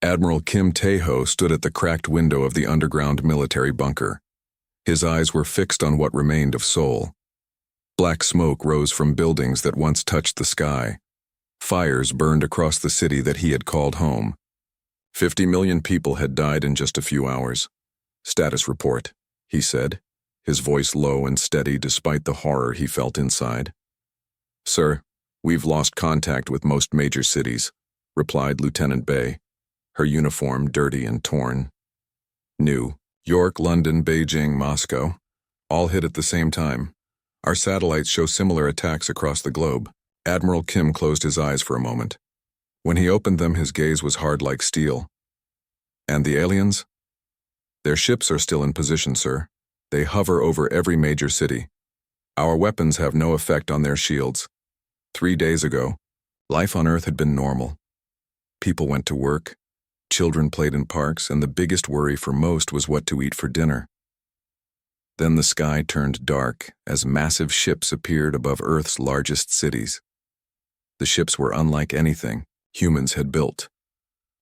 Admiral Kim Tae-ho stood at the cracked window of the underground military bunker. His eyes were fixed on what remained of Seoul. Black smoke rose from buildings that once touched the sky. Fires burned across the city that he had called home. 50 million people had died in just a few hours. "Status report," he said, his voice low and steady despite the horror he felt inside. "Sir, we've lost contact with most major cities," replied Lieutenant Bay, her uniform dirty and torn. "New York, London, Beijing, Moscow, all hit at the same time. Our satellites show similar attacks across the globe." Admiral Kim closed his eyes for a moment. When he opened them, his gaze was hard like steel. "And the aliens?" "Their ships are still in position, sir. They hover over every major city. Our weapons have no effect on their shields. 3 days ago, life on Earth had been normal. People went to work, children played in parks, and the biggest worry for most was what to eat for dinner. Then the sky turned dark as massive ships appeared above Earth's largest cities. The ships were unlike anything humans had built.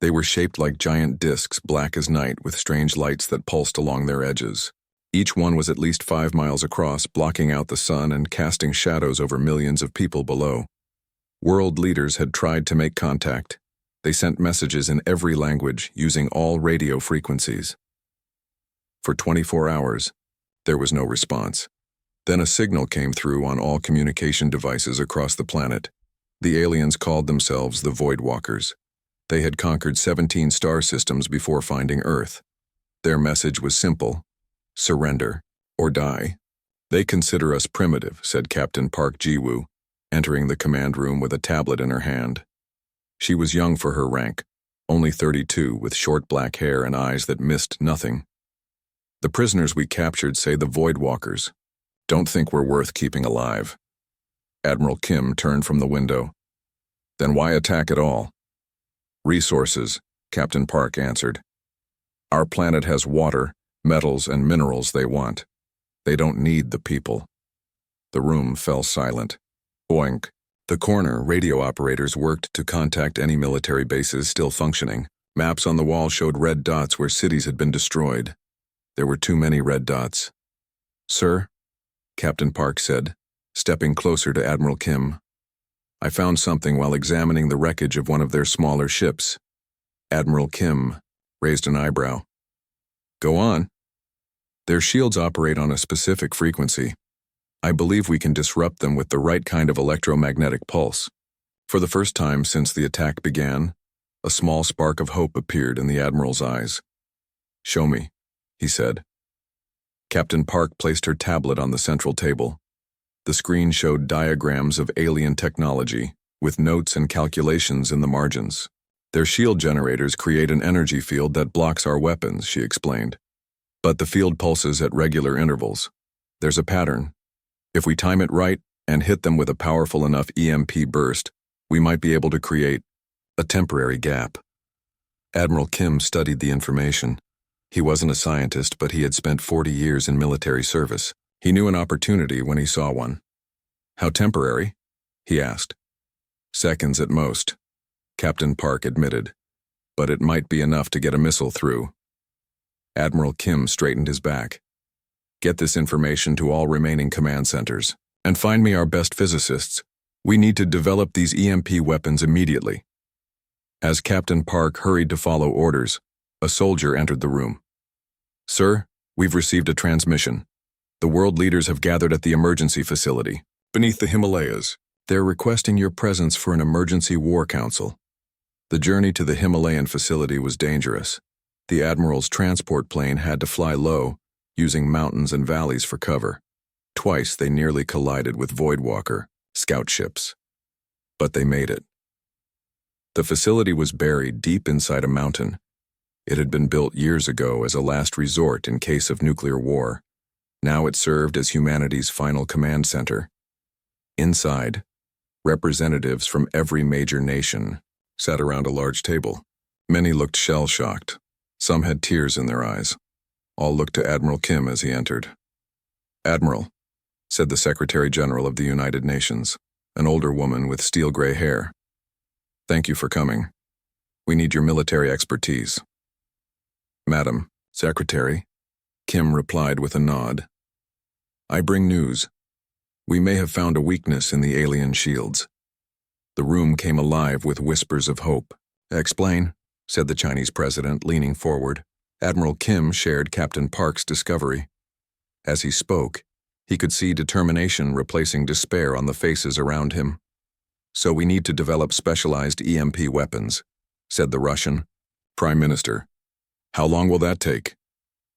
They were shaped like giant discs, black as night, with strange lights that pulsed along their edges. Each one was at least 5 miles across, blocking out the sun and casting shadows over millions of people below. World leaders had tried to make contact. They sent messages in every language, using all radio frequencies. For 24 hours, there was no response. Then a signal came through on all communication devices across the planet. The aliens called themselves the Voidwalkers. They had conquered 17 star systems before finding Earth. Their message was simple: surrender or die. "They consider us primitive," said Captain Park Ji-woo, entering the command room with a tablet in her hand. She was young for her rank, only 32, with short black hair and eyes that missed nothing. "The prisoners we captured say the Voidwalkers don't think we're worth keeping alive." Admiral Kim turned from the window. "Then why attack at all?" "Resources," Captain Park answered. "Our planet has water, metals, and minerals they want. They don't need the people." The room fell silent. Boink. The corner radio operators worked to contact any military bases still functioning. Maps on the wall showed red dots where cities had been destroyed. There were too many red dots. "Sir," Captain Park said, stepping closer to Admiral Kim, "I found something while examining the wreckage of one of their smaller ships." Admiral Kim raised an eyebrow. "Go on." "Their shields operate on a specific frequency. I believe we can disrupt them with the right kind of electromagnetic pulse." For the first time since the attack began, a small spark of hope appeared in the Admiral's eyes. "Show me," he said. Captain Park placed her tablet on the central table. The screen showed diagrams of alien technology, with notes and calculations in the margins. "Their shield generators create an energy field that blocks our weapons," she explained. "But the field pulses at regular intervals. There's a pattern. If we time it right and hit them with a powerful enough EMP burst, we might be able to create a temporary gap." Admiral Kim studied the information. He wasn't a scientist, but he had spent 40 years in military service. He knew an opportunity when he saw one. "How temporary?" he asked. "Seconds at most," Captain Park admitted, "but it might be enough to get a missile through." Admiral Kim straightened his back. "Get this information to all remaining command centers, and find me our best physicists. We need to develop these EMP weapons immediately." As Captain Park hurried to follow orders, a soldier entered the room. "Sir, we've received a transmission. The world leaders have gathered at the emergency facility, beneath the Himalayas. They're requesting your presence for an emergency war council." The journey to the Himalayan facility was dangerous. The Admiral's transport plane had to fly low, using mountains and valleys for cover. Twice they nearly collided with Voidwalker scout ships. But they made it. The facility was buried deep inside a mountain. It had been built years ago as a last resort in case of nuclear war. Now it served as humanity's final command center. Inside, representatives from every major nation sat around a large table. Many looked shell-shocked. Some had tears in their eyes. All looked to Admiral Kim as he entered. "Admiral," said the Secretary General of the United Nations, an older woman with steel-gray hair. "Thank you for coming. We need your military expertise. Madam, Secretary, Kim replied with a nod. I bring news. We may have found a weakness in the alien shields. The room came alive with whispers of hope. Explain, said the Chinese president, leaning forward. Admiral Kim shared Captain Park's discovery. As he spoke, he could see determination replacing despair on the faces around him. So we need to develop specialized EMP weapons, said the Russian. Prime Minister, how long will that take?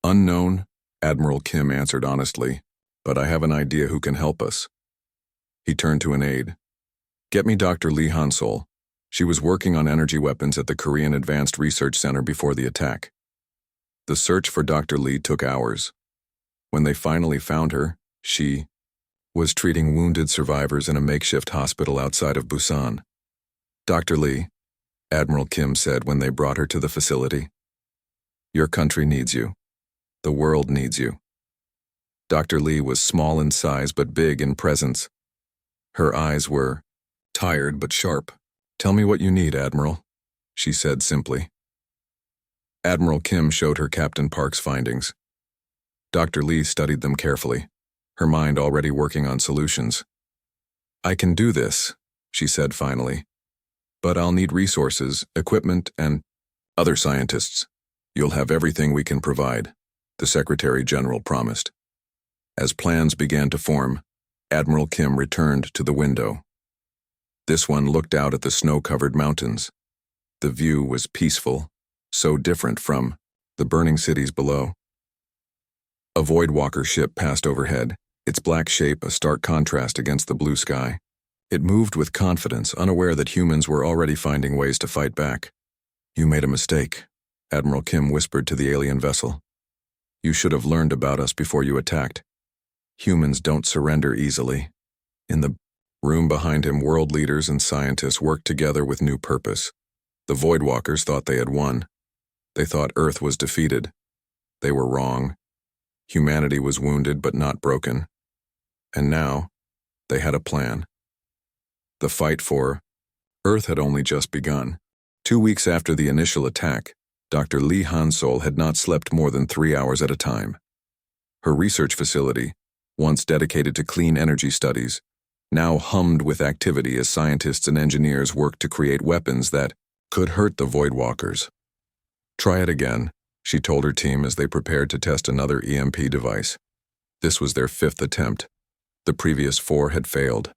Unknown, Admiral Kim answered honestly, but I have an idea who can help us. He turned to an aide. Get me Dr. Lee Hansol. She was working on energy weapons at the Korean Advanced Research Center before the attack. The search for Dr. Lee took hours. When they finally found her, she was treating wounded survivors in a makeshift hospital outside of Busan. Dr. Lee, Admiral Kim said when they brought her to the facility. Your country needs you. The world needs you. Dr. Lee was small in size but big in presence. Her eyes were tired but sharp. Tell me what you need, Admiral, she said simply. Admiral Kim showed her Captain Park's findings. Dr. Lee studied them carefully, her mind already working on solutions. I can do this, she said finally, but I'll need resources, equipment, and other scientists. You'll have everything we can provide, the Secretary General promised. As plans began to form, Admiral Kim returned to the window. This one looked out at the snow-covered mountains. The view was peaceful, so different from the burning cities below. A Voidwalker ship passed overhead, its black shape a stark contrast against the blue sky. It moved with confidence, unaware that humans were already finding ways to fight back. You made a mistake, Admiral Kim whispered to the alien vessel. You should have learned about us before you attacked. Humans don't surrender easily. In the room behind him, world leaders and scientists worked together with new purpose. The Voidwalkers thought they had won. They thought Earth was defeated. They were wrong. Humanity was wounded but not broken. And now, they had a plan. The fight for Earth had only just begun. 2 weeks after the initial attack, Dr. Lee Hansol had not slept more than 3 hours at a time. Her research facility, once dedicated to clean energy studies, now hummed with activity as scientists and engineers worked to create weapons that could hurt the Voidwalkers. Try it again, she told her team as they prepared to test another EMP device. This was their 5th attempt. The previous 4 had failed.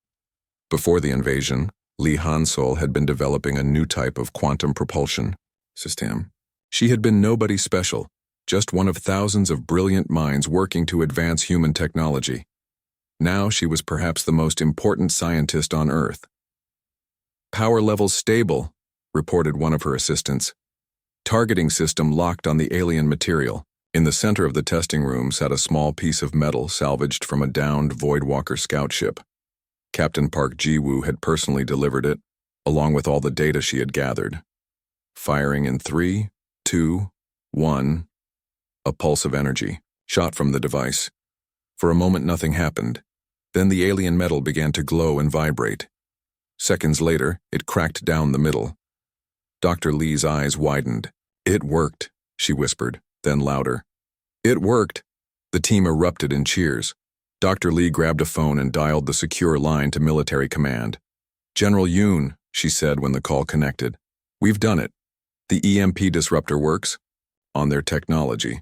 Before the invasion, Lee Hansol had been developing a new type of quantum propulsion system. She had been nobody special, just one of thousands of brilliant minds working to advance human technology. Now she was perhaps the most important scientist on Earth. Power levels stable, reported one of her assistants. Targeting system locked on the alien material. In the center of the testing room sat a small piece of metal salvaged from a downed Voidwalker scout ship. Captain Park Ji-woo had personally delivered it, along with all the data she had gathered. Firing in 3, 2, 1. A pulse of energy shot from the device. For a moment nothing happened. Then the alien metal began to glow and vibrate. Seconds later, it cracked down the middle. Dr. Lee's eyes widened. It worked, she whispered, then louder. It worked. The team erupted in cheers. Dr. Lee grabbed a phone and dialed the secure line to military command. General Yoon, she said when the call connected. We've done it. The EMP disruptor works. On their technology.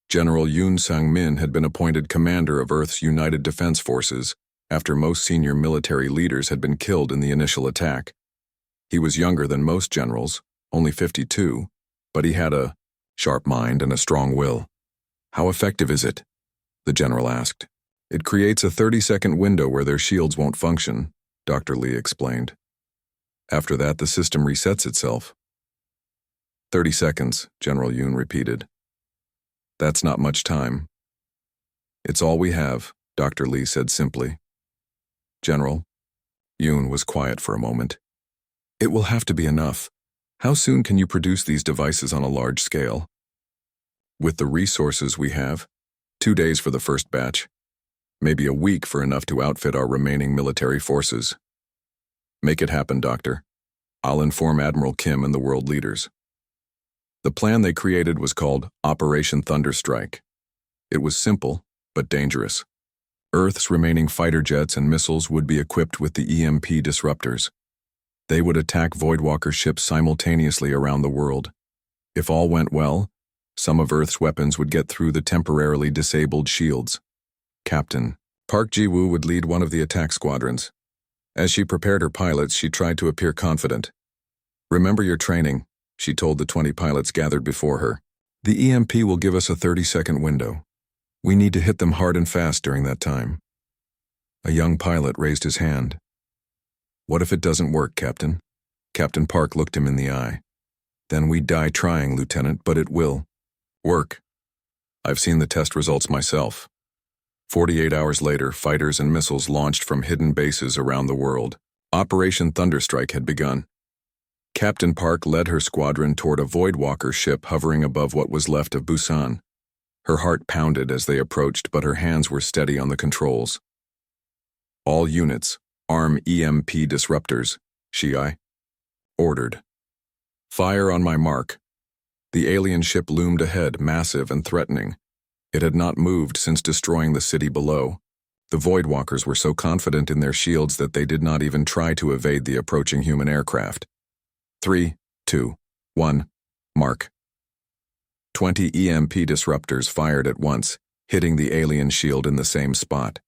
General Yoon Sang-min had been appointed commander of Earth's United Defense Forces after most senior military leaders had been killed in the initial attack. He was younger than most generals, only 52, but he had a sharp mind and a strong will. How effective is it? The general asked. It creates a 30-second window where their shields won't function, Dr. Lee explained. After that, the system resets itself. 30 seconds, General Yoon repeated. That's not much time. It's all we have, Dr. Lee said simply. General, Yoon was quiet for a moment. It will have to be enough. How soon can you produce these devices on a large scale? With the resources we have, 2 days for the first batch. Maybe a week for enough to outfit our remaining military forces. Make it happen, Doctor. I'll inform Admiral Kim and the world leaders. The plan they created was called Operation Thunderstrike. It was simple, but dangerous. Earth's remaining fighter jets and missiles would be equipped with the EMP disruptors. They would attack Voidwalker ships simultaneously around the world. If all went well, some of Earth's weapons would get through the temporarily disabled shields. Captain Park Ji-woo would lead one of the attack squadrons. As she prepared her pilots, she tried to appear confident. "Remember your training," she told the 20 pilots gathered before her. "The EMP will give us a 30-second window. We need to hit them hard and fast during that time." A young pilot raised his hand. "What if it doesn't work, Captain?" Captain Park looked him in the eye. "Then we die trying, Lieutenant, but it will work. I've seen the test results myself." 48 hours later, fighters and missiles launched from hidden bases around the world. Operation Thunderstrike had begun. Captain Park led her squadron toward a Voidwalker ship hovering above what was left of Busan. Her heart pounded as they approached, but her hands were steady on the controls. "All units, arm EMP disruptors," she ordered. "Fire on my mark." The alien ship loomed ahead, massive and threatening. It had not moved since destroying the city below. The Voidwalkers were so confident in their shields that they did not even try to evade the approaching human aircraft. 3, 2, 1, mark. 20 EMP disruptors fired at once, hitting the alien shield in the same spot.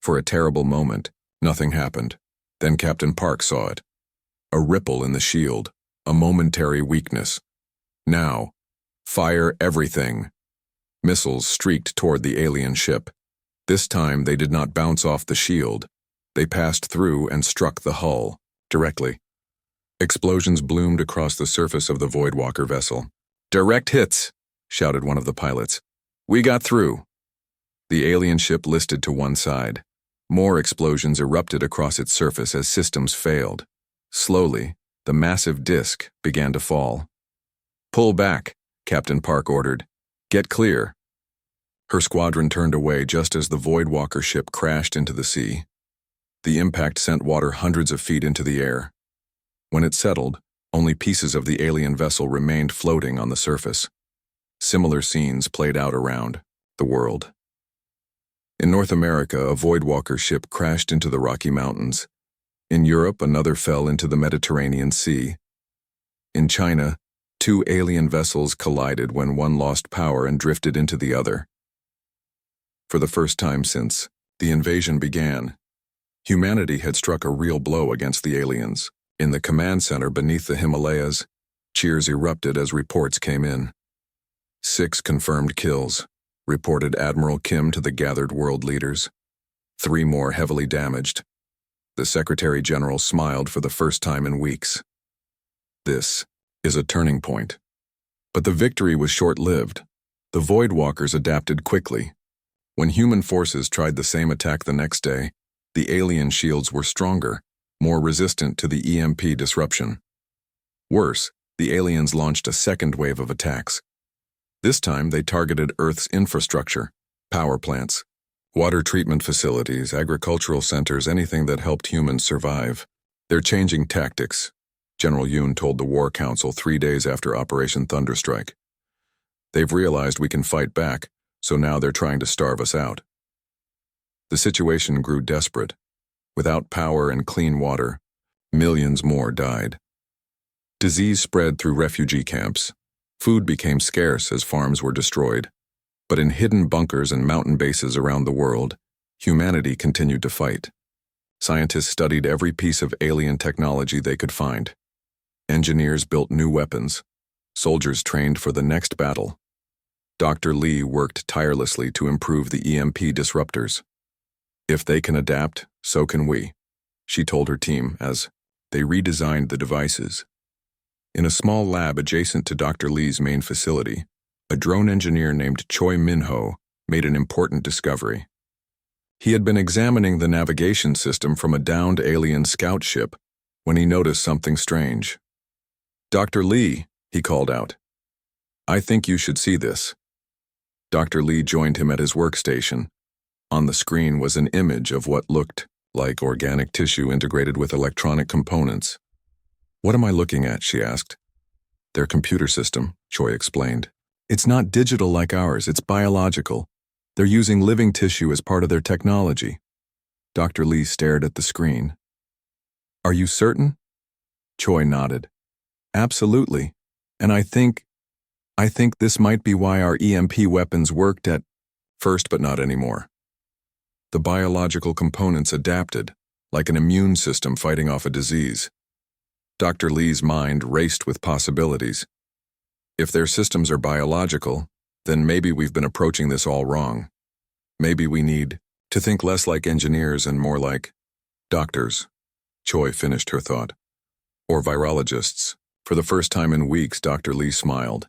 For a terrible moment, nothing happened. Then Captain Park saw it. A ripple in the shield, a momentary weakness. "Now, fire everything." Missiles streaked toward the alien ship. This time they did not bounce off the shield. They passed through and struck the hull, directly. Explosions bloomed across the surface of the Voidwalker vessel. "Direct hits," shouted one of the pilots. "We got through." The alien ship listed to one side. More explosions erupted across its surface as systems failed. Slowly, the massive disk began to fall. "Pull back," Captain Park ordered. "Get clear." Her squadron turned away just as the Voidwalker ship crashed into the sea. The impact sent water hundreds of feet into the air. When it settled, only pieces of the alien vessel remained floating on the surface. Similar scenes played out around the world. In North America, a Voidwalker ship crashed into the Rocky Mountains. In Europe, another fell into the Mediterranean Sea. In China, 2 alien vessels collided when one lost power and drifted into the other. For the first time since the invasion began, humanity had struck a real blow against the aliens. In the command center beneath the Himalayas, cheers erupted as reports came in. 6 confirmed kills, reported Admiral Kim to the gathered world leaders. 3 more heavily damaged. The Secretary General smiled for the first time in weeks. This is a turning point. But the victory was short-lived. The Voidwalkers adapted quickly. When human forces tried the same attack the next day, the alien shields were stronger, more resistant to the EMP disruption. Worse, the aliens launched a second wave of attacks. This time they targeted Earth's infrastructure, power plants, water treatment facilities, agricultural centers, anything that helped humans survive. "They're changing tactics," General Yoon told the War Council 3 days after Operation Thunderstrike. "They've realized we can fight back, so now they're trying to starve us out." The situation grew desperate. Without power and clean water, millions more died. Disease spread through refugee camps. Food became scarce as farms were destroyed. But in hidden bunkers and mountain bases around the world, humanity continued to fight. Scientists studied every piece of alien technology they could find. Engineers built new weapons. Soldiers trained for the next battle. Dr. Lee worked tirelessly to improve the EMP disruptors. "If they can adapt, so can we," she told her team as they redesigned the devices. In a small lab adjacent to Dr. Lee's main facility, a drone engineer named Choi Min-ho made an important discovery. He had been examining the navigation system from a downed alien scout ship when he noticed something strange. "Dr. Lee," he called out. "I think you should see this." Dr. Lee joined him at his workstation. On the screen was an image of what looked like organic tissue integrated with electronic components. What am I looking at? She asked. Their computer system, Choi explained. It's not digital like ours, it's biological. They're using living tissue as part of their technology. Dr. Lee stared at the screen. Are you certain? Choi nodded. Absolutely. And I think this might be why our EMP weapons worked at first, but not anymore. The biological components adapted, like an immune system fighting off a disease. Dr. Lee's mind raced with possibilities. If their systems are biological, then maybe we've been approaching this all wrong. Maybe we need to think less like engineers and more like doctors. Choi finished her thought. Or virologists. For the first time in weeks, Dr. Lee smiled.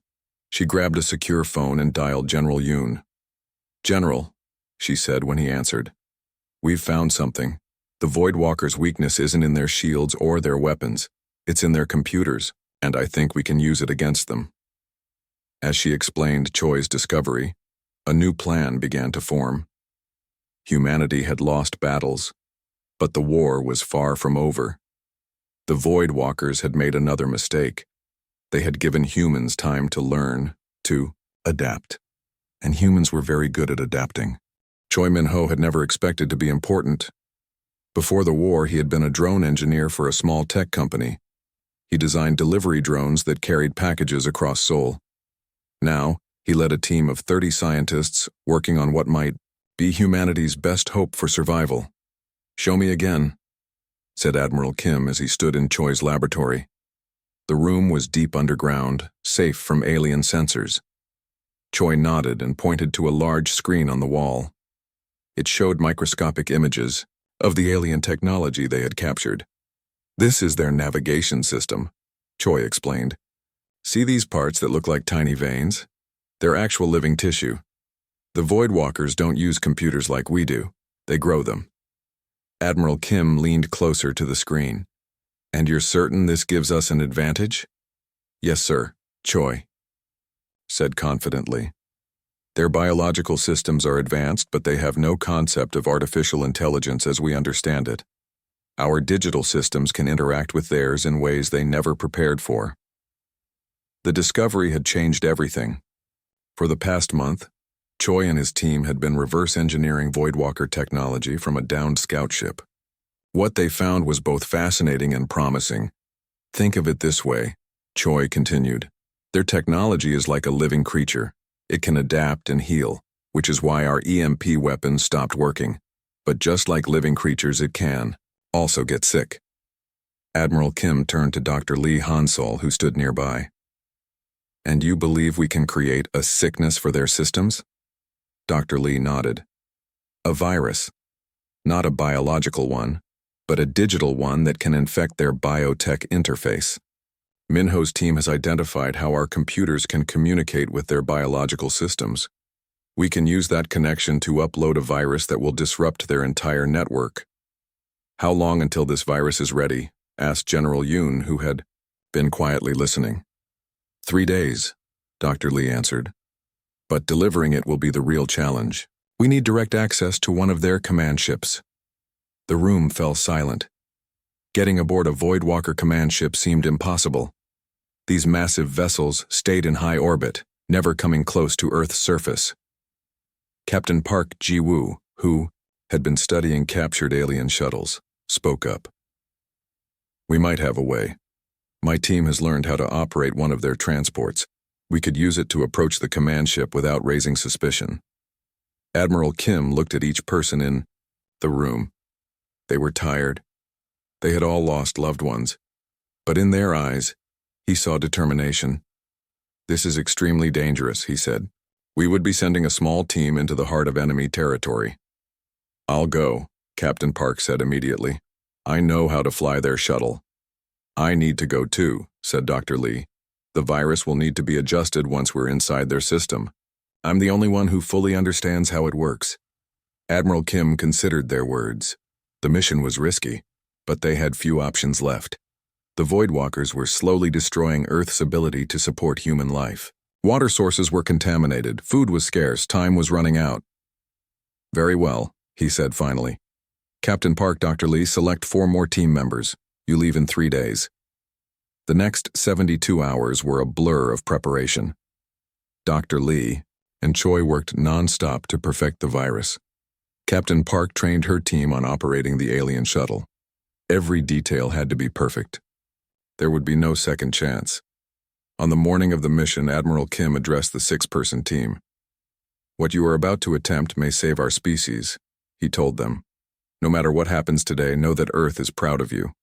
She grabbed a secure phone and dialed General Yoon. General, she said when he answered. We've found something. The Voidwalkers' weakness isn't in their shields or their weapons. It's in their computers, and I think we can use it against them. As she explained Choi's discovery, a new plan began to form. Humanity had lost battles, but the war was far from over. The Voidwalkers had made another mistake. They had given humans time to learn, to adapt. And humans were very good at adapting. Choi Min-ho had never expected to be important. Before the war, he had been a drone engineer for a small tech company. He designed delivery drones that carried packages across Seoul. Now, he led a team of 30 scientists working on what might be humanity's best hope for survival. Show me again, said Admiral Kim as he stood in Choi's laboratory. The room was deep underground, safe from alien sensors. Choi nodded and pointed to a large screen on the wall. It showed microscopic images of the alien technology they had captured. This is their navigation system, Choi explained. See these parts that look like tiny veins? They're actual living tissue. The Voidwalkers don't use computers like we do. They grow them. Admiral Kim leaned closer to the screen. And you're certain this gives us an advantage? Yes, sir, Choi said confidently. Their biological systems are advanced, but they have no concept of artificial intelligence as we understand it. Our digital systems can interact with theirs in ways they never prepared for. The discovery had changed everything. For the past month, Choi and his team had been reverse engineering Voidwalker technology from a downed scout ship. What they found was both fascinating and promising. Think of it this way, Choi continued. Their technology is like a living creature. It can adapt and heal, which is why our EMP weapons stopped working. But just like living creatures, it can also get sick. Admiral Kim turned to Dr. Lee Hansol, who stood nearby. And you believe we can create a sickness for their systems? Dr. Lee nodded. A virus. Not a biological one, but a digital one that can infect their biotech interface. Min-ho's team has identified how our computers can communicate with their biological systems. We can use that connection to upload a virus that will disrupt their entire network. How long until this virus is ready? Asked General Yoon, who had been quietly listening. 3 days, Dr. Lee answered. But delivering it will be the real challenge. We need direct access to one of their command ships. The room fell silent. Getting aboard a Voidwalker command ship seemed impossible. These massive vessels stayed in high orbit, never coming close to Earth's surface. Captain Park Ji-woo, who had been studying captured alien shuttles, spoke up. We might have a way. My team has learned how to operate one of their transports. We could use it to approach the command ship without raising suspicion. Admiral Kim looked at each person in the room. They were tired. They had all lost loved ones. But in their eyes, he saw determination. This is extremely dangerous, he said. We would be sending a small team into the heart of enemy territory. I'll go, Captain Park said immediately. I know how to fly their shuttle. I need to go too, said Dr. Lee. The virus will need to be adjusted once we're inside their system. I'm the only one who fully understands how it works. Admiral Kim considered their words. The mission was risky, but they had few options left. The Voidwalkers were slowly destroying Earth's ability to support human life. Water sources were contaminated, food was scarce, time was running out. Very well, he said finally. Captain Park, Dr. Lee, select 4 more team members. You leave in 3 days. The next 72 hours were a blur of preparation. Dr. Lee and Choi worked non-stop to perfect the virus. Captain Park trained her team on operating the alien shuttle. Every detail had to be perfect. There would be no second chance. On the morning of the mission, Admiral Kim addressed the 6-person team. "What you are about to attempt may save our species," he told them. "No matter what happens today, know that Earth is proud of you."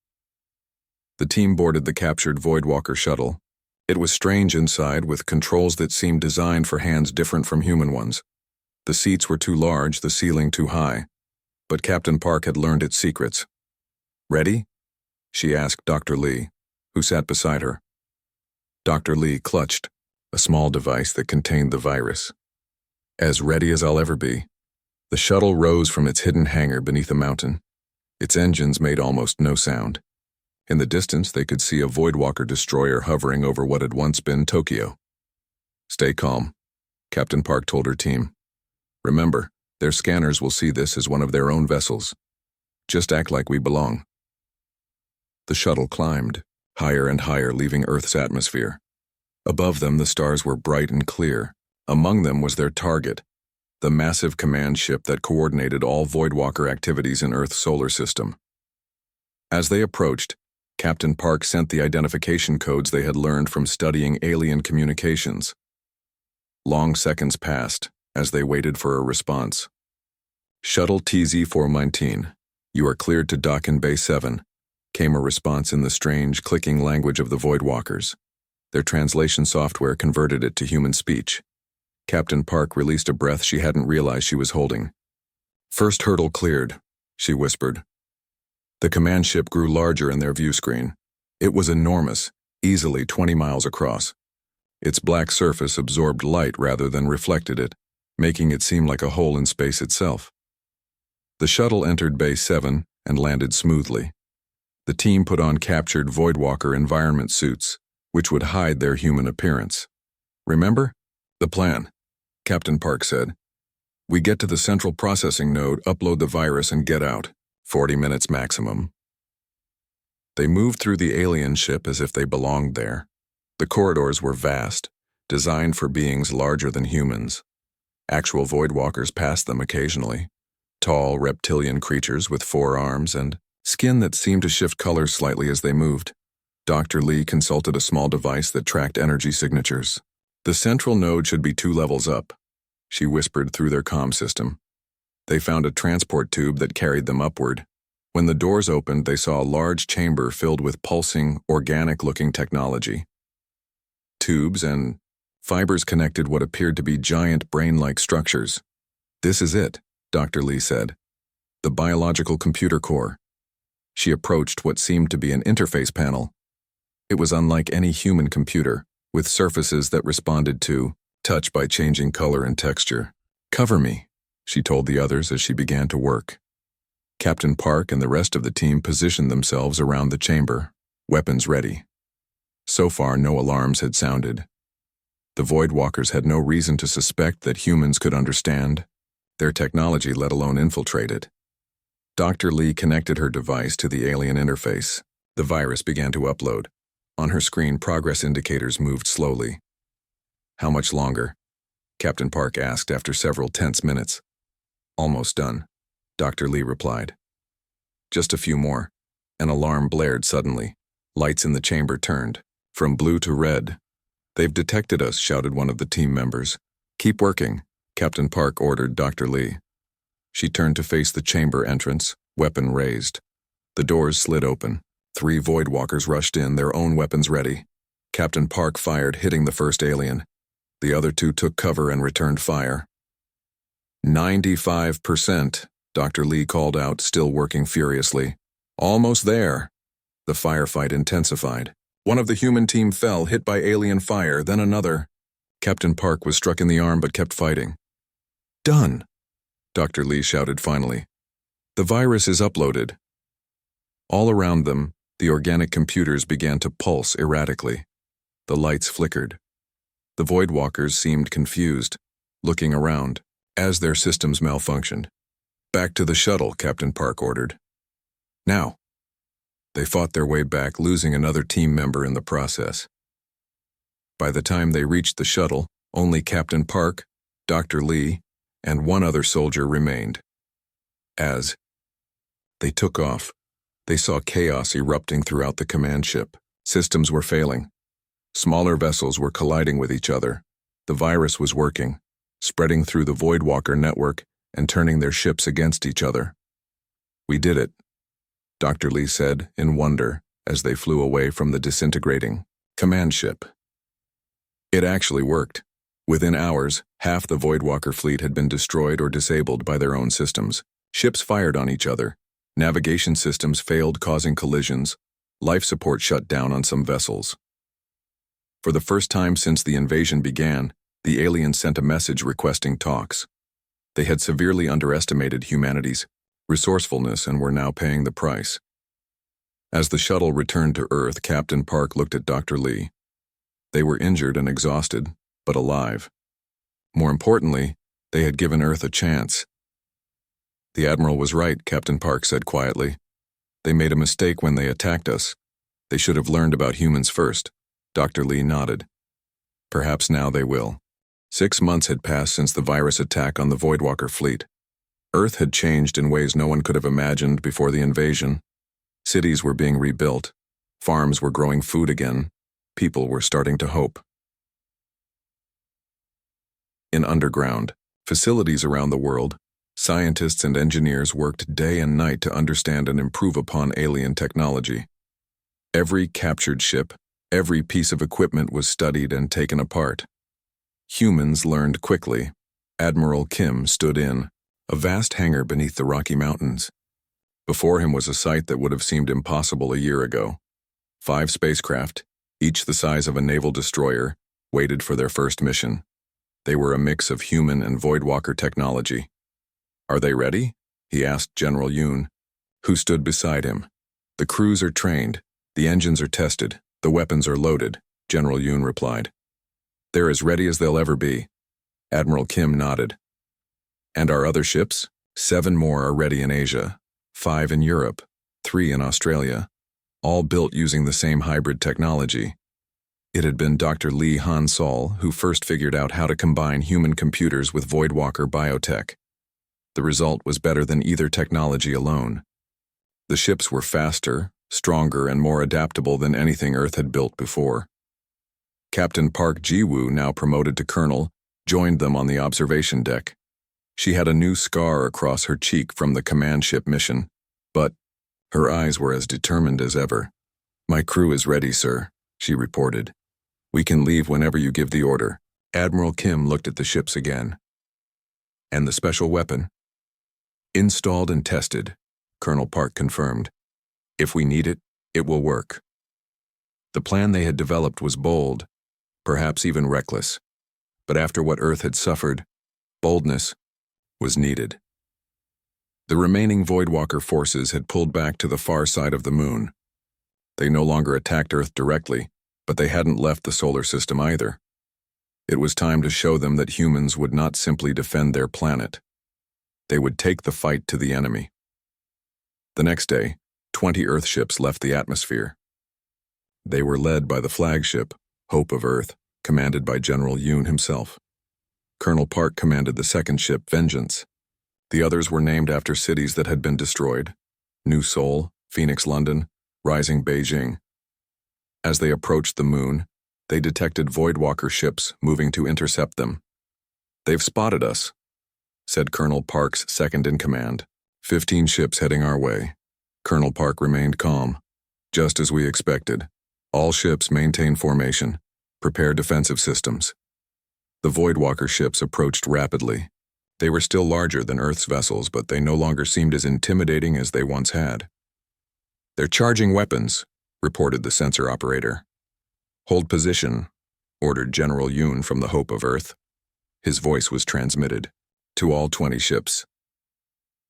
The team boarded the captured Voidwalker shuttle. It was strange inside, with controls that seemed designed for hands different from human ones. The seats were too large, the ceiling too high. But Captain Park had learned its secrets. "Ready?" she asked Dr. Lee, who sat beside her. Dr. Lee clutched a small device that contained the virus. "As ready as I'll ever be." The shuttle rose from its hidden hangar beneath a mountain. Its engines made almost no sound. In the distance, they could see a Voidwalker destroyer hovering over what had once been Tokyo. "Stay calm," Captain Park told her team. "Remember, their scanners will see this as one of their own vessels. Just act like we belong." The shuttle climbed, higher and higher, leaving Earth's atmosphere. Above them, the stars were bright and clear. Among them was their target, the massive command ship that coordinated all Voidwalker activities in Earth's solar system. As they approached, Captain Park sent the identification codes they had learned from studying alien communications. Long seconds passed as they waited for a response. "Shuttle TZ-419, you are cleared to dock in Bay 7, came a response in the strange, clicking language of the Voidwalkers. Their translation software converted it to human speech. Captain Park released a breath she hadn't realized she was holding. "First hurdle cleared," she whispered. The command ship grew larger in their view screen. It was enormous, easily 20 miles across. Its black surface absorbed light rather than reflected it, making it seem like a hole in space itself. The shuttle entered Bay 7 and landed smoothly. The team put on captured Voidwalker environment suits, which would hide their human appearance. "Remember? The plan," Captain Park said. "We get to the central processing node, upload the virus, and get out. 40 minutes maximum." They moved through the alien ship as if they belonged there. The corridors were vast, designed for beings larger than humans. Actual Voidwalkers passed them occasionally. Tall, reptilian creatures with 4 arms and skin that seemed to shift colors slightly as they moved. Dr. Lee consulted a small device that tracked energy signatures. "The central node should be 2 levels up," she whispered through their comm system. They found a transport tube that carried them upward. When the doors opened, they saw a large chamber filled with pulsing, organic-looking technology. Tubes and fibers connected what appeared to be giant brain-like structures. "This is it," Dr. Lee said. "The biological computer core." She approached what seemed to be an interface panel. It was unlike any human computer, with surfaces that responded to touch by changing color and texture. "Cover me," she told the others as she began to work. Captain Park and the rest of the team positioned themselves around the chamber, weapons ready. So far, no alarms had sounded. The Voidwalkers had no reason to suspect that humans could understand their technology, let alone infiltrate it. Dr. Lee connected her device to the alien interface. The virus began to upload. On her screen, progress indicators moved slowly. "How much longer?" Captain Park asked after several tense minutes. "Almost done," Dr. Lee replied. "Just a few more." An alarm blared suddenly. Lights in the chamber turned, from blue to red. "They've detected us," shouted one of the team members. "Keep working," Captain Park ordered Dr. Lee. She turned to face the chamber entrance, weapon raised. The doors slid open. 3 Voidwalkers rushed in, their own weapons ready. Captain Park fired, hitting the first alien. The other 2 took cover and returned fire. 95%, Dr. Lee called out, still working furiously. "Almost there." The firefight intensified. One of the human team fell, hit by alien fire, then another. Captain Park was struck in the arm but kept fighting. "Done," Dr. Lee shouted finally. "The virus is uploaded." All around them, the organic computers began to pulse erratically. The lights flickered. The Voidwalkers seemed confused, looking around as their systems malfunctioned. "Back to the shuttle," Captain Park ordered. "Now." They fought their way back, losing another team member in the process. By the time they reached the shuttle, only Captain Park, Dr. Lee, and one other soldier remained. As they took off, they saw chaos erupting throughout the command ship. Systems were failing. Smaller vessels were colliding with each other. The virus was working, spreading through the Voidwalker network and turning their ships against each other. "We did it," Dr. Lee said in wonder as they flew away from the disintegrating command ship. It actually worked. Within hours, half the Voidwalker fleet had been destroyed or disabled by their own systems. Ships fired on each other. Navigation systems failed, causing collisions. Life support shut down on some vessels. For the first time since the invasion began, the aliens sent a message requesting talks. They had severely underestimated humanity's resourcefulness and were now paying the price. As the shuttle returned to Earth, Captain Park looked at Dr. Lee. They were injured and exhausted, but alive. More importantly, they had given Earth a chance. "The Admiral was right," Captain Park said quietly. "They made a mistake when they attacked us. They should have learned about humans first." Dr. Lee nodded. "Perhaps now they will." 6 months had passed since the virus attack on the Voidwalker fleet. Earth had changed in ways no one could have imagined before the invasion. Cities were being rebuilt. Farms were growing food again. People were starting to hope. In underground facilities around the world, scientists and engineers worked day and night to understand and improve upon alien technology. Every captured ship, every piece of equipment was studied and taken apart. Humans learned quickly. Admiral Kim stood in a vast hangar beneath the Rocky Mountains. Before him was a sight that would have seemed impossible a year ago. 5 spacecraft, each the size of a naval destroyer, waited for their first mission. They were a mix of human and Voidwalker technology. "Are they ready?" he asked General Yoon, who stood beside him. "The crews are trained, the engines are tested, the weapons are loaded," General Yoon replied. "They're as ready as they'll ever be." Admiral Kim nodded. "And our other ships? 7 more are ready in Asia, 5 in Europe, 3 in Australia, all built using the same hybrid technology." It had been Dr. Lee Han Sol who first figured out how to combine human computers with Voidwalker biotech. The result was better than either technology alone. The ships were faster, stronger, and more adaptable than anything Earth had built before. Captain Park Ji-woo, now promoted to colonel, joined them on the observation deck. She had a new scar across her cheek from the command ship mission, but her eyes were as determined as ever. "My crew is ready, sir," she reported. "We can leave whenever you give the order." Admiral Kim looked at the ships again. "And the special weapon?" "Installed and tested," Colonel Park confirmed. "If we need it, it will work." The plan they had developed was bold, perhaps even reckless, but after what Earth had suffered, boldness was needed. The remaining Voidwalker forces had pulled back to the far side of the moon. They no longer attacked Earth directly, but they hadn't left the solar system either. It was time to show them that humans would not simply defend their planet. They would take the fight to the enemy. The next day, 20 Earth ships left the atmosphere. They were led by the flagship, Hope of Earth, commanded by General Yoon himself. Colonel Park commanded the second ship, Vengeance. The others were named after cities that had been destroyed: New Seoul, Phoenix, London, Rising, Beijing. As they approached the moon, they detected Voidwalker ships moving to intercept them. "They've spotted us," said Colonel Park's second-in-command. 15 ships heading our way." Colonel Park remained calm. "Just as we expected. All ships maintain formation. Prepare defensive systems." The Voidwalker ships approached rapidly. They were still larger than Earth's vessels, but they no longer seemed as intimidating as they once had. "They're charging weapons," reported the sensor operator. "Hold position," ordered General Yoon from the Hope of Earth. His voice was transmitted to all 20 ships.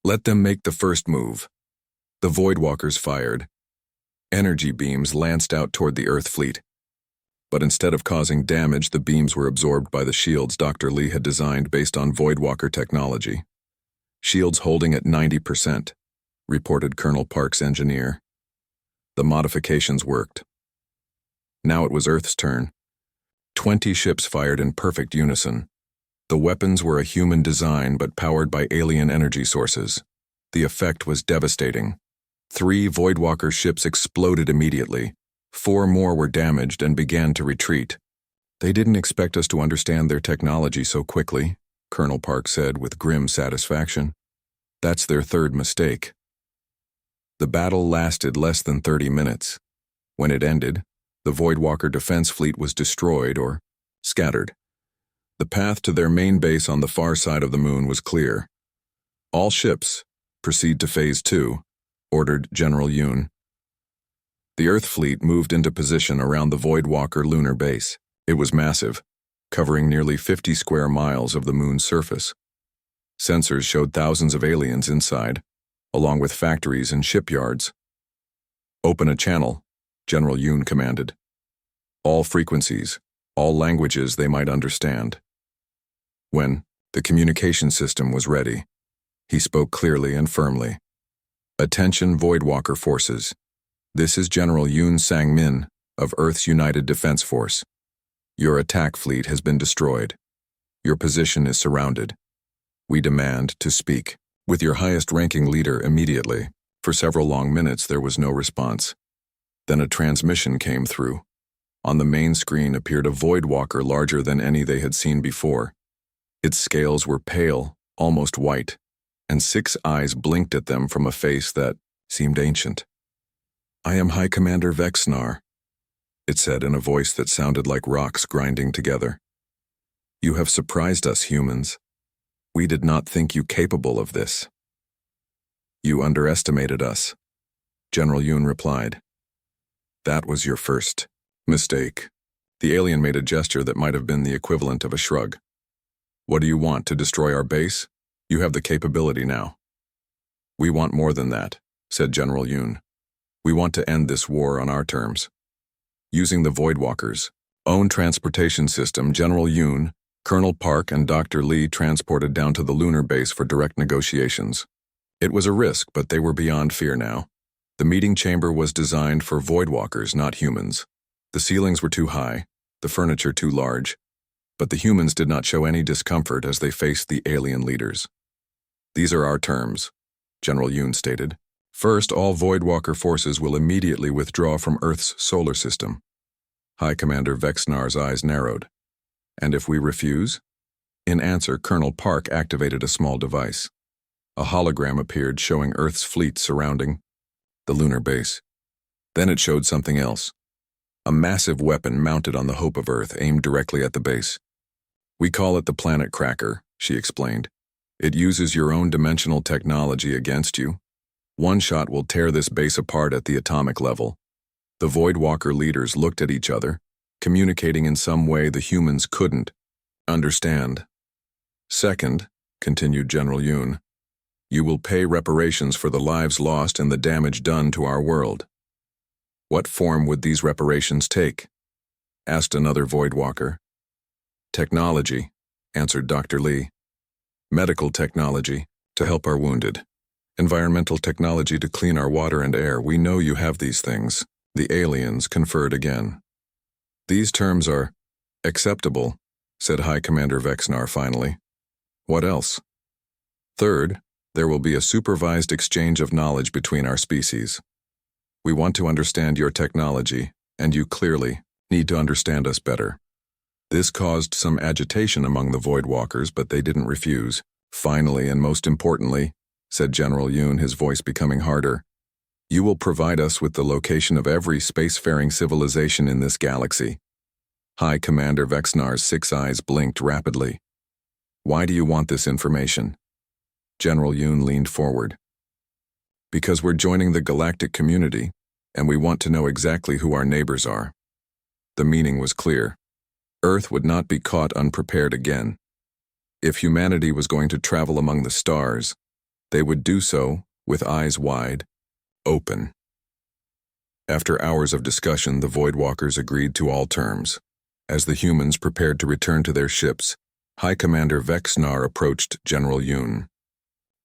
"Let them make the first move." The Voidwalkers fired. Energy beams lanced out toward the Earth fleet. But instead of causing damage, the beams were absorbed by the shields Dr. Lee had designed based on Voidwalker technology. "Shields holding at 90%, reported Colonel Park's engineer. The modifications worked. Now it was Earth's turn. 20 ships fired in perfect unison. The weapons were a human design but powered by alien energy sources. The effect was devastating. 3 Voidwalker ships exploded immediately. 4 more were damaged and began to retreat. They didn't expect us to understand their technology so quickly, Colonel Park said with grim satisfaction. That's their third mistake. The battle lasted less than 30 minutes. When it ended, the Voidwalker defense fleet was destroyed or scattered. The path to their main base on the far side of the moon was clear. All ships, proceed to Phase 2, ordered General Yoon. The Earth fleet moved into position around the Voidwalker lunar base. It was massive, covering nearly 50 square miles of the moon's surface. Sensors showed thousands of aliens inside, along with factories and shipyards. Open a channel, General Yoon commanded. All frequencies, all languages they might understand. When the communication system was ready, he spoke clearly and firmly. Attention Voidwalker forces. This is General Yoon Sang-min of Earth's United Defense Force. Your attack fleet has been destroyed. Your position is surrounded. We demand to speak with your highest-ranking leader immediately. For several long minutes there was no response. Then a transmission came through. On the main screen appeared a Voidwalker larger than any they had seen before. Its scales were pale, almost white, and 6 eyes blinked at them from a face that seemed ancient. I am High Commander Vexnar, it said in a voice that sounded like rocks grinding together. You have surprised us, humans. We did not think you capable of this. You underestimated us, General Yoon replied. That was your first mistake. The alien made a gesture that might have been the equivalent of a shrug. What do you want, to destroy our base? You have the capability now. We want more than that, said General Yoon. We want to end this war on our terms. Using the Voidwalkers' own transportation system, General Yoon, Colonel Park, and Dr. Lee transported down to the lunar base for direct negotiations. It was a risk, but they were beyond fear now. The meeting chamber was designed for Voidwalkers, not humans. The ceilings were too high, the furniture too large, but the humans did not show any discomfort as they faced the alien leaders. These are our terms, General Yoon stated. First, all Voidwalker forces will immediately withdraw from Earth's solar system. High Commander Vexnar's eyes narrowed. And if we refuse? In answer, Colonel Park activated a small device. A hologram appeared showing Earth's fleet surrounding the lunar base. Then it showed something else. A massive weapon mounted on the Hope of Earth aimed directly at the base. We call it the Planet Cracker, she explained. It uses your own dimensional technology against you. One shot will tear this base apart at the atomic level. The Voidwalker leaders looked at each other, communicating in some way the humans couldn't understand. Second, continued General Yoon, you will pay reparations for the lives lost and the damage done to our world. What form would these reparations take? Asked another Voidwalker. Technology, answered Dr. Lee. Medical technology, to help our wounded. Environmental technology to clean our water and air. We know you have these things. The aliens conferred again. These terms are acceptable, said High Commander Vexnar finally. What else? Third, there will be a supervised exchange of knowledge between our species. We want to understand your technology, and you clearly need to understand us better. This caused some agitation among the Voidwalkers, but they didn't refuse. Finally, and most importantly, said General Yoon, his voice becoming harder, you will provide us with the location of every spacefaring civilization in this galaxy. High Commander Vexnar's 6 eyes blinked rapidly. Why do you want this information? General Yoon leaned forward. Because we're joining the galactic community, and we want to know exactly who our neighbors are. The meaning was clear. Earth would not be caught unprepared again. If humanity was going to travel among the stars, they would do so with eyes wide open. After hours of discussion, the Voidwalkers agreed to all terms. As the humans prepared to return to their ships, High Commander Vexnar approached General Yoon.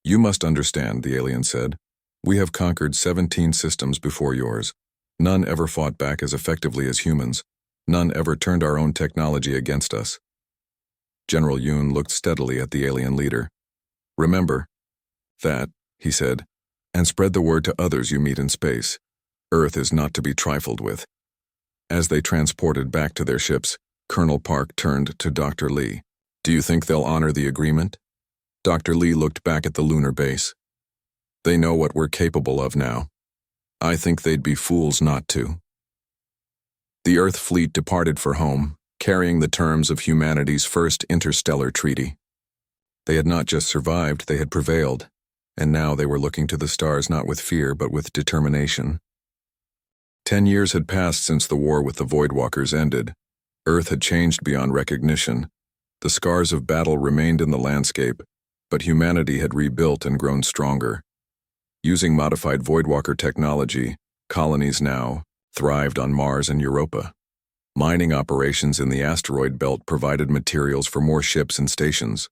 You must understand, the alien said. We have conquered 17 systems before yours. None ever fought back as effectively as humans. None ever turned our own technology against us. General Yoon looked steadily at the alien leader. Remember that, he said, and spread the word to others you meet in space. Earth is not to be trifled with. As they transported back to their ships, Colonel Park turned to Dr. Lee. Do you think they'll honor the agreement? Dr. Lee looked back at the lunar base. They know what we're capable of now. I think they'd be fools not to. The Earth fleet departed for home, carrying the terms of humanity's first interstellar treaty. They had not just survived, they had prevailed, and now they were looking to the stars not with fear but with determination. 10 years had passed since the war with the Voidwalkers ended. Earth had changed beyond recognition. The scars of battle remained in the landscape, but humanity had rebuilt and grown stronger. Using modified Voidwalker technology, colonies now thrived on Mars and Europa. Mining operations in the asteroid belt provided materials for more ships and stations.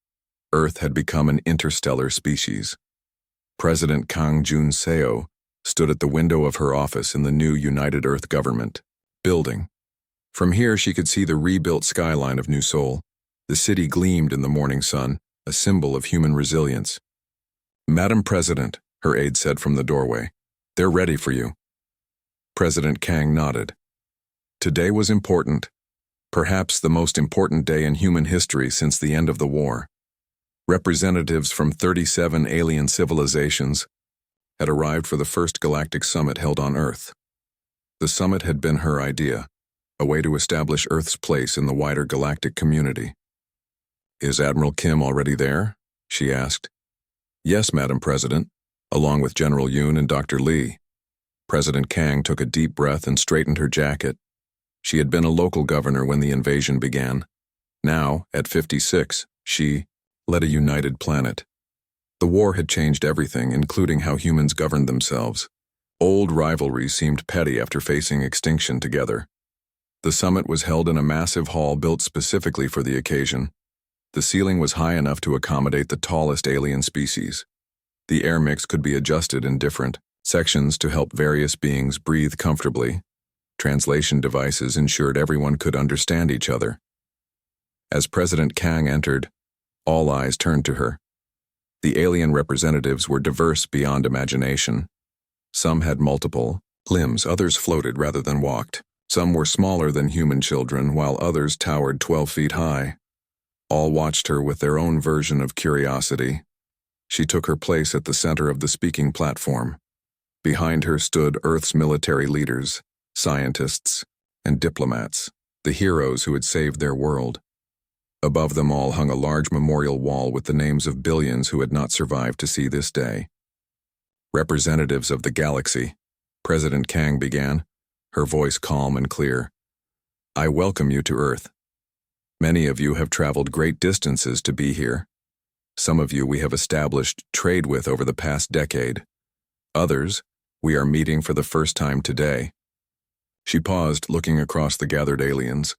Earth had become an interstellar species. President Kang Jun-seo stood at the window of her office in the new United Earth government building. From here she could see the rebuilt skyline of New Seoul. The city gleamed in the morning sun, a symbol of human resilience. Madam President, her aide said from the doorway, they're ready for you. President Kang nodded. Today was important, perhaps the most important day in human history since the end of the war. Representatives from 37 alien civilizations had arrived for the first Galactic Summit held on Earth. The summit had been her idea, a way to establish Earth's place in the wider galactic community. Is Admiral Kim already there? She asked. Yes, Madam President, along with General Yoon and Dr. Lee. President Kang took a deep breath and straightened her jacket. She had been a local governor when the invasion began. Now, at 56, she led a united planet. The war had changed everything, including how humans governed themselves. Old rivalries seemed petty after facing extinction together. The summit was held in a massive hall built specifically for the occasion. The ceiling was high enough to accommodate the tallest alien species. The air mix could be adjusted in different sections to help various beings breathe comfortably. Translation devices ensured everyone could understand each other. As President Kang entered, all eyes turned to her. The alien representatives were diverse beyond imagination. Some had multiple limbs, others floated rather than walked. Some were smaller than human children, while others towered 12 feet high. All watched her with their own version of curiosity. She took her place at the center of the speaking platform. Behind her stood Earth's military leaders, scientists, and diplomats, the heroes who had saved their world. Above them all hung a large memorial wall with the names of billions who had not survived to see this day. Representatives of the galaxy, President Kang began, her voice calm and clear. I welcome you to Earth. Many of you have traveled great distances to be here. Some of you we have established trade with over the past decade. Others, we are meeting for the first time today. She paused, looking across the gathered aliens.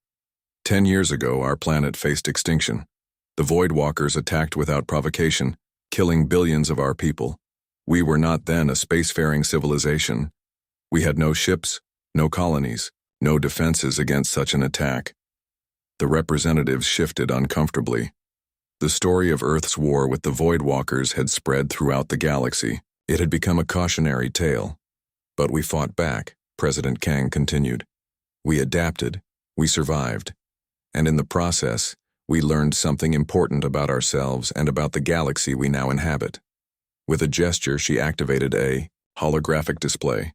10 years ago, our planet faced extinction. The Voidwalkers attacked without provocation, killing billions of our people. We were not then a spacefaring civilization. We had no ships, no colonies, no defenses against such an attack. The representatives shifted uncomfortably. The story of Earth's war with the Voidwalkers had spread throughout the galaxy. It had become a cautionary tale. But we fought back, President Kang continued. We adapted, we survived. And in the process, we learned something important about ourselves and about the galaxy we now inhabit. With a gesture, she activated a holographic display.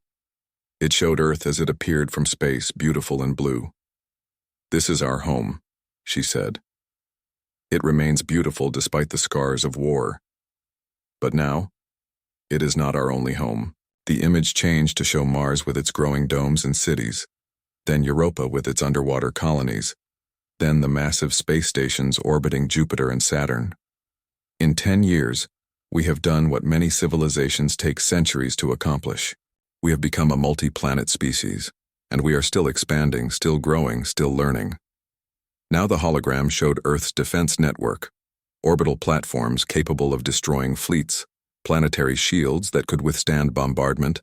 It showed Earth as it appeared from space, beautiful and blue. This is our home, she said. It remains beautiful despite the scars of war. But now, it is not our only home. The image changed to show Mars with its growing domes and cities, then Europa with its underwater colonies, then the massive space stations orbiting Jupiter and Saturn. In 10 years, we have done what many civilizations take centuries to accomplish. We have become a multi-planet species, and we are still expanding, still growing, still learning. Now the hologram showed Earth's defense network, orbital platforms capable of destroying fleets, planetary shields that could withstand bombardment,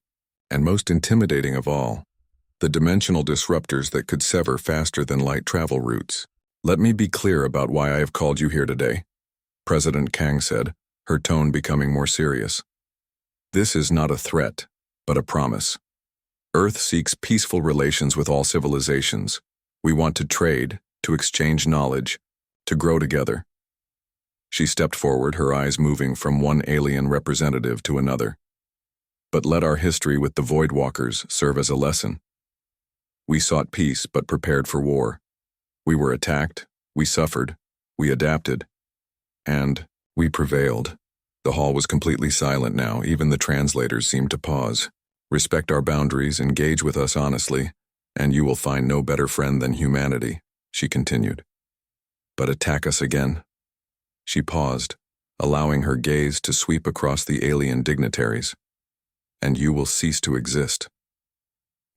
and most intimidating of all, the dimensional disruptors that could sever faster than light travel routes. Let me be clear about why I have called you here today, President Kang said, her tone becoming more serious. This is not a threat, but a promise. Earth seeks peaceful relations with all civilizations. We want to trade, to exchange knowledge, to grow together. She stepped forward, her eyes moving from one alien representative to another. But let our history with the Voidwalkers serve as a lesson. We sought peace but prepared for war. We were attacked, we suffered, we adapted, and we prevailed. The hall was completely silent now, even the translators seemed to pause. Respect our boundaries, engage with us honestly, and you will find no better friend than humanity, she continued. But attack us again? She paused, allowing her gaze to sweep across the alien dignitaries. And you will cease to exist.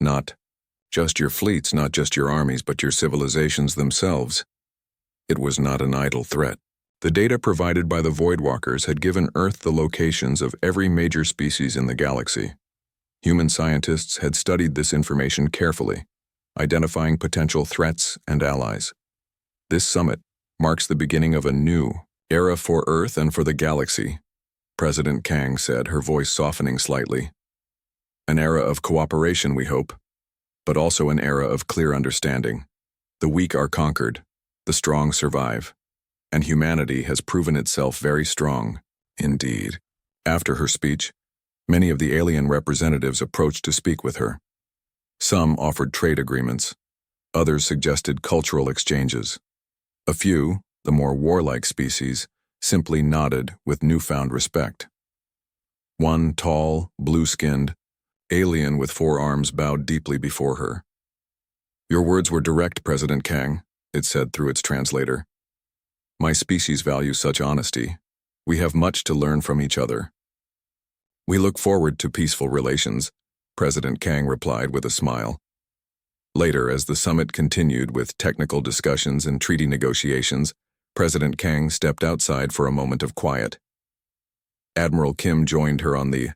Not just your fleets, not just your armies, but your civilizations themselves. It was not an idle threat. The data provided by the Voidwalkers had given Earth the locations of every major species in the galaxy. Human scientists had studied this information carefully, identifying potential threats and allies. This summit marks the beginning of a new era for Earth and for the galaxy, President Kang said, her voice softening slightly. An era of cooperation, we hope, but also an era of clear understanding. The weak are conquered, the strong survive, and humanity has proven itself very strong, indeed. After her speech, many of the alien representatives approached to speak with her. Some offered trade agreements, others suggested cultural exchanges. A few, the more warlike species, simply nodded with newfound respect. One tall, blue-skinned, alien with 4 arms bowed deeply before her. Your words were direct, President Kang, it said through its translator. My species values such honesty. We have much to learn from each other. We look forward to peaceful relations, President Kang replied with a smile. Later, as the summit continued with technical discussions and treaty negotiations, President Kang stepped outside for a moment of quiet. Admiral Kim joined her on the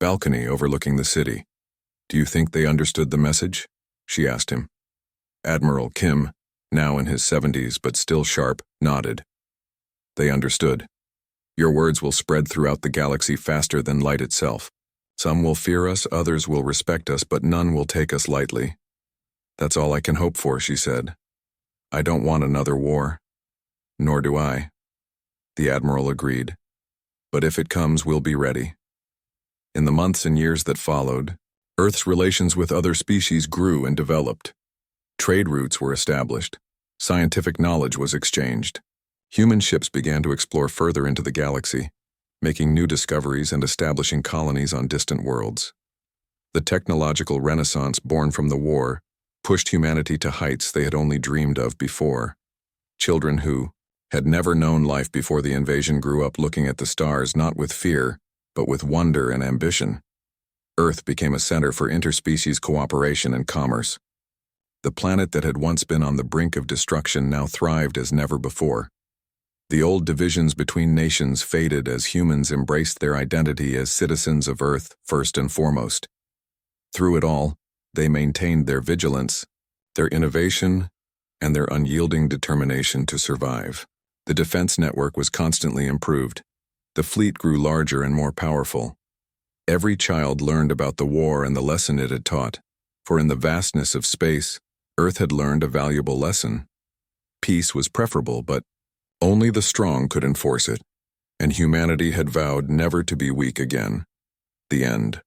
balcony overlooking the city. Do you think they understood the message? She asked him. Admiral Kim, now in his 70s but still sharp, nodded. They understood. Your words will spread throughout the galaxy faster than light itself. Some will fear us, others will respect us, but none will take us lightly. That's all I can hope for, she said. I don't want another war. Nor do I. The Admiral agreed. But if it comes, we'll be ready. In the months and years that followed, Earth's relations with other species grew and developed. Trade routes were established. Scientific knowledge was exchanged. Human ships began to explore further into the galaxy, making new discoveries and establishing colonies on distant worlds. The technological renaissance born from the war pushed humanity to heights they had only dreamed of before. Children who had never known life before the invasion grew up looking at the stars not with fear, but with wonder and ambition. Earth became a center for interspecies cooperation and commerce. The planet that had once been on the brink of destruction now thrived as never before. The old divisions between nations faded as humans embraced their identity as citizens of Earth first and foremost. Through it all, they maintained their vigilance, their innovation, and their unyielding determination to survive. The defense network was constantly improved. The fleet grew larger and more powerful. Every child learned about the war and the lesson it had taught, for in the vastness of space, Earth had learned a valuable lesson. Peace was preferable, but only the strong could enforce it, and humanity had vowed never to be weak again. The end.